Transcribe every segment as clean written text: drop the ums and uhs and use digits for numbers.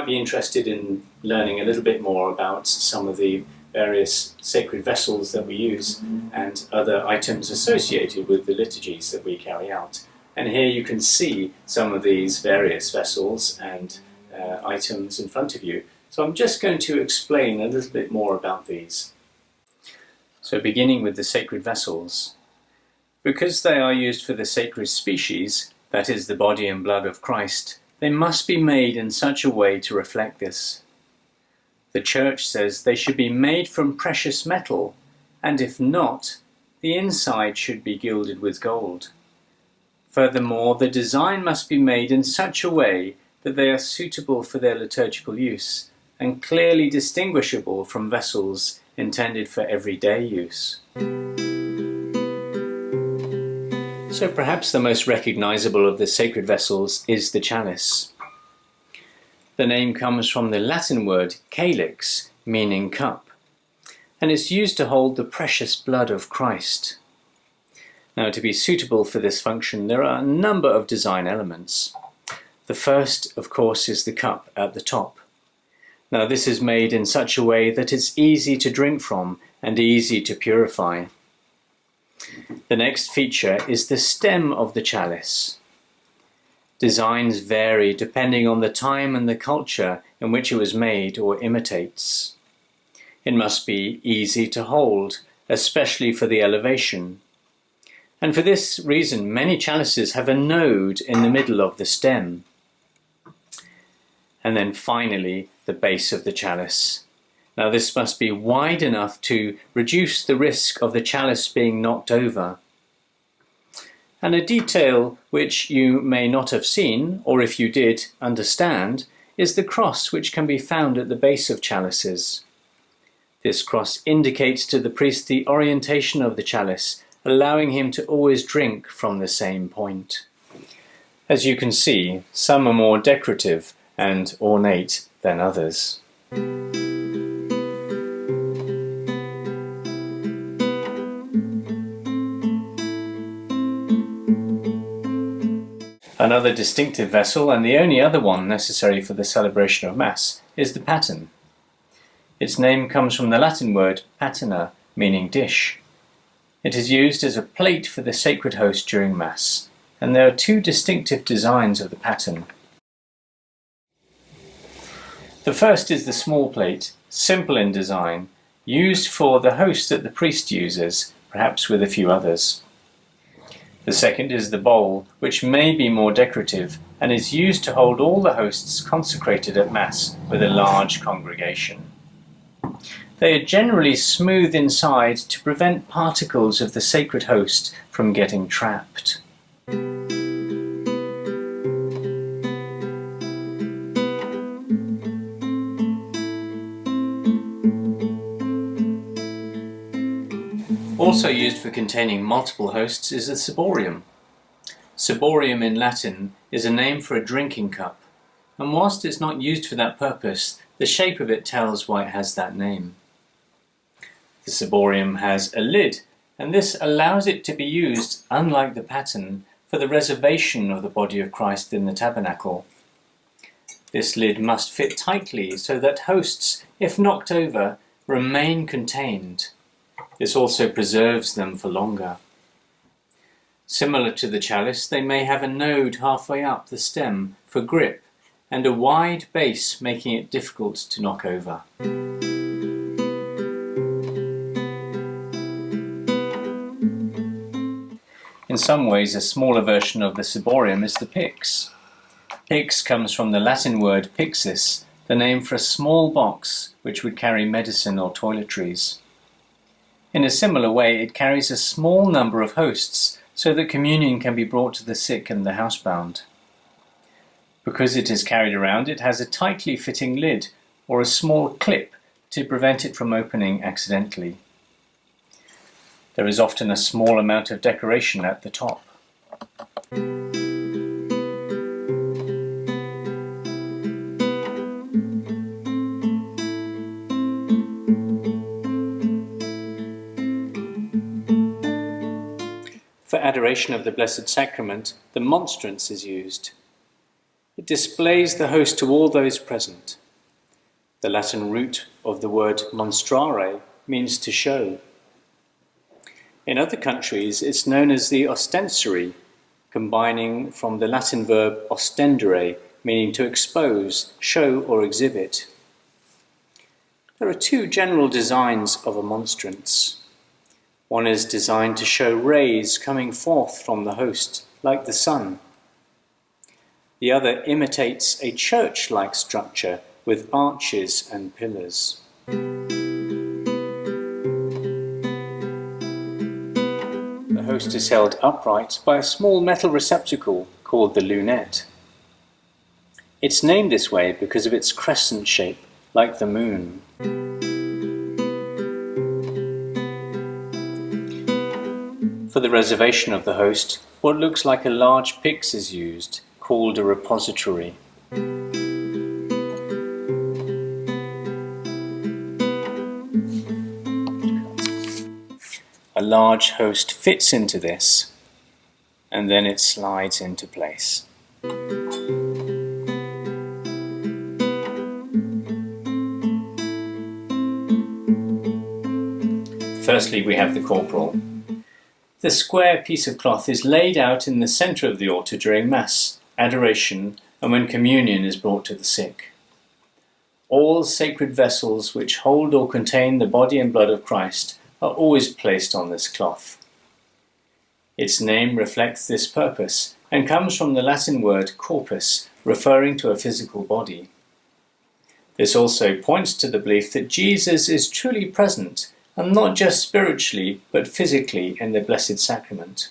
might be interested in learning a little bit more about some of the various sacred vessels that we use and other items associated with the liturgies that we carry out. And here you can see some of these various vessels and items in front of you. So I'm just going to explain a little bit more about these. So beginning with the sacred vessels. Because they are used for the sacred species, that is the body and blood of Christ, they must be made in such a way to reflect this. The Church says they should be made from precious metal, and if not, the inside should be gilded with gold. Furthermore, the design must be made in such a way that they are suitable for their liturgical use and clearly distinguishable from vessels intended for everyday use. So perhaps the most recognizable of the sacred vessels is the chalice. The name comes from the Latin word calix, meaning cup, and is used to hold the precious blood of Christ. Now, to be suitable for this function, there are a number of design elements. The first, of course, is the cup at the top. Now, this is made in such a way that it's easy to drink from and easy to purify. The next feature is the stem of the chalice. Designs vary depending on the time and the culture in which it was made or imitates. It must be easy to hold, especially for the elevation. And for this reason, many chalices have a node in the middle of the stem. And then finally, the base of the chalice. Now this must be wide enough to reduce the risk of the chalice being knocked over. And a detail which you may not have seen, or if you did, understand, is the cross which can be found at the base of chalices. This cross indicates to the priest the orientation of the chalice, allowing him to always drink from the same point. As you can see, some are more decorative and ornate than others. Another distinctive vessel, and the only other one necessary for the celebration of Mass, is the paten. Its name comes from the Latin word patina, meaning dish. It is used as a plate for the sacred host during Mass, and there are two distinctive designs of the paten. The first is the small plate, simple in design, used for the host that the priest uses, perhaps with a few others. The second is the bowl, which may be more decorative and is used to hold all the hosts consecrated at Mass with a large congregation. They are generally smooth inside to prevent particles of the sacred host from getting trapped. Also used for containing multiple hosts is the ciborium. Ciborium in Latin is a name for a drinking cup, and whilst it's not used for that purpose, the shape of it tells why it has that name. The ciborium has a lid, and this allows it to be used, unlike the paten, for the reservation of the body of Christ in the tabernacle. This lid must fit tightly so that hosts, if knocked over, remain contained. This also preserves them for longer. Similar to the chalice, they may have a node halfway up the stem for grip and a wide base, making it difficult to knock over. In some ways, a smaller version of the ciborium is the pyx. Pyx comes from the Latin word pyxis, the name for a small box which would carry medicine or toiletries. In a similar way, it carries a small number of hosts so that communion can be brought to the sick and the housebound. Because it is carried around, it has a tightly fitting lid or a small clip to prevent it from opening accidentally. There is often a small amount of decoration at the top. For adoration of the Blessed Sacrament, the monstrance is used. It It displays the host to all those present. The Latin root of the word monstrare means to show. In other countries, it's known as the ostensory, combining from the Latin verb ostendere, meaning to expose, show or exhibit. There are two general designs of a monstrance. One is designed to show rays coming forth from the host, like the sun. The other imitates a church-like structure with arches and pillars. The host is held upright by a small metal receptacle called the lunette. It's named this way because of its crescent shape, like the moon. For the reservation of the host, what looks like a large pyx is used, called a repository. A large host fits into this, and then it slides into place. Firstly, we have the corporal. The square piece of cloth is laid out in the centre of the altar during Mass, adoration, and when communion is brought to the sick. All sacred vessels which hold or contain the body and blood of Christ are always placed on this cloth. Its name reflects this purpose and comes from the Latin word corpus, referring to a physical body. This also points to the belief that Jesus is truly present, and not just spiritually, but physically in the Blessed Sacrament.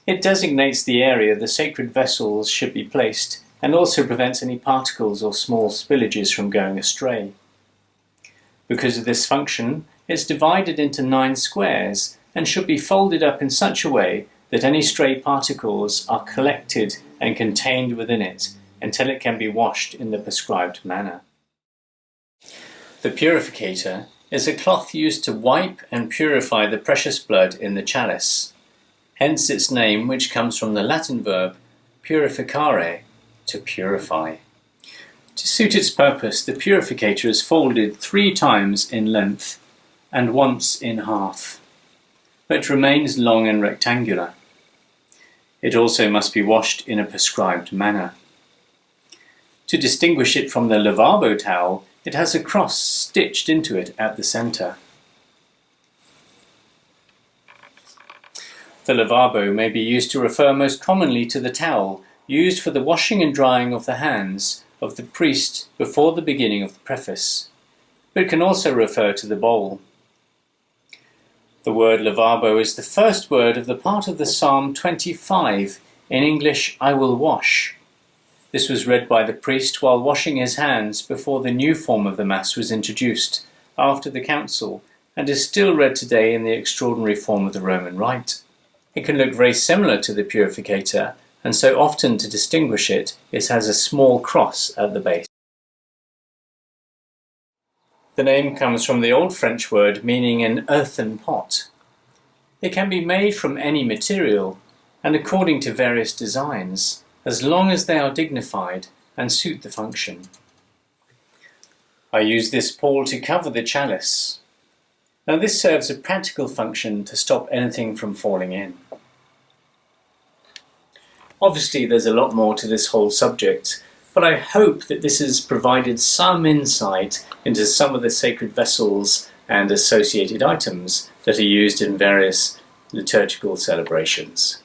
It designates the area the sacred vessels should be placed, and also prevents any particles or small spillages from going astray. Because of this function, it's divided into 9 squares, and should be folded up in such a way that any stray particles are collected and contained within it, until it can be washed in the prescribed manner. The Purificator is a cloth used to wipe and purify the precious blood in the chalice, hence its name, which comes from the Latin verb purificare, to purify. To suit its purpose, the Purificator is folded 3 times in length and once in half, but remains long and rectangular. It also must be washed in a prescribed manner. To distinguish it from the Lavabo towel, it has a cross stitched into it at the centre. The lavabo may be used to refer most commonly to the towel used for the washing and drying of the hands of the priest before the beginning of the preface, but it can also refer to the bowl. The word lavabo is the first word of the part of the Psalm 25, in English, I will wash. This was read by the priest while washing his hands before the new form of the Mass was introduced after the Council, and is still read today in the extraordinary form of the Roman Rite. It can look very similar to the Purificator, and so often to distinguish it, it has a small cross at the base. The name comes from the Old French word meaning an earthen pot. It can be made from any material, and according to various designs, as long as they are dignified and suit the function. I use this pawl to cover the chalice. Now this serves a practical function to stop anything from falling in. Obviously there's a lot more to this whole subject, but I hope that this has provided some insight into some of the sacred vessels and associated items that are used in various liturgical celebrations.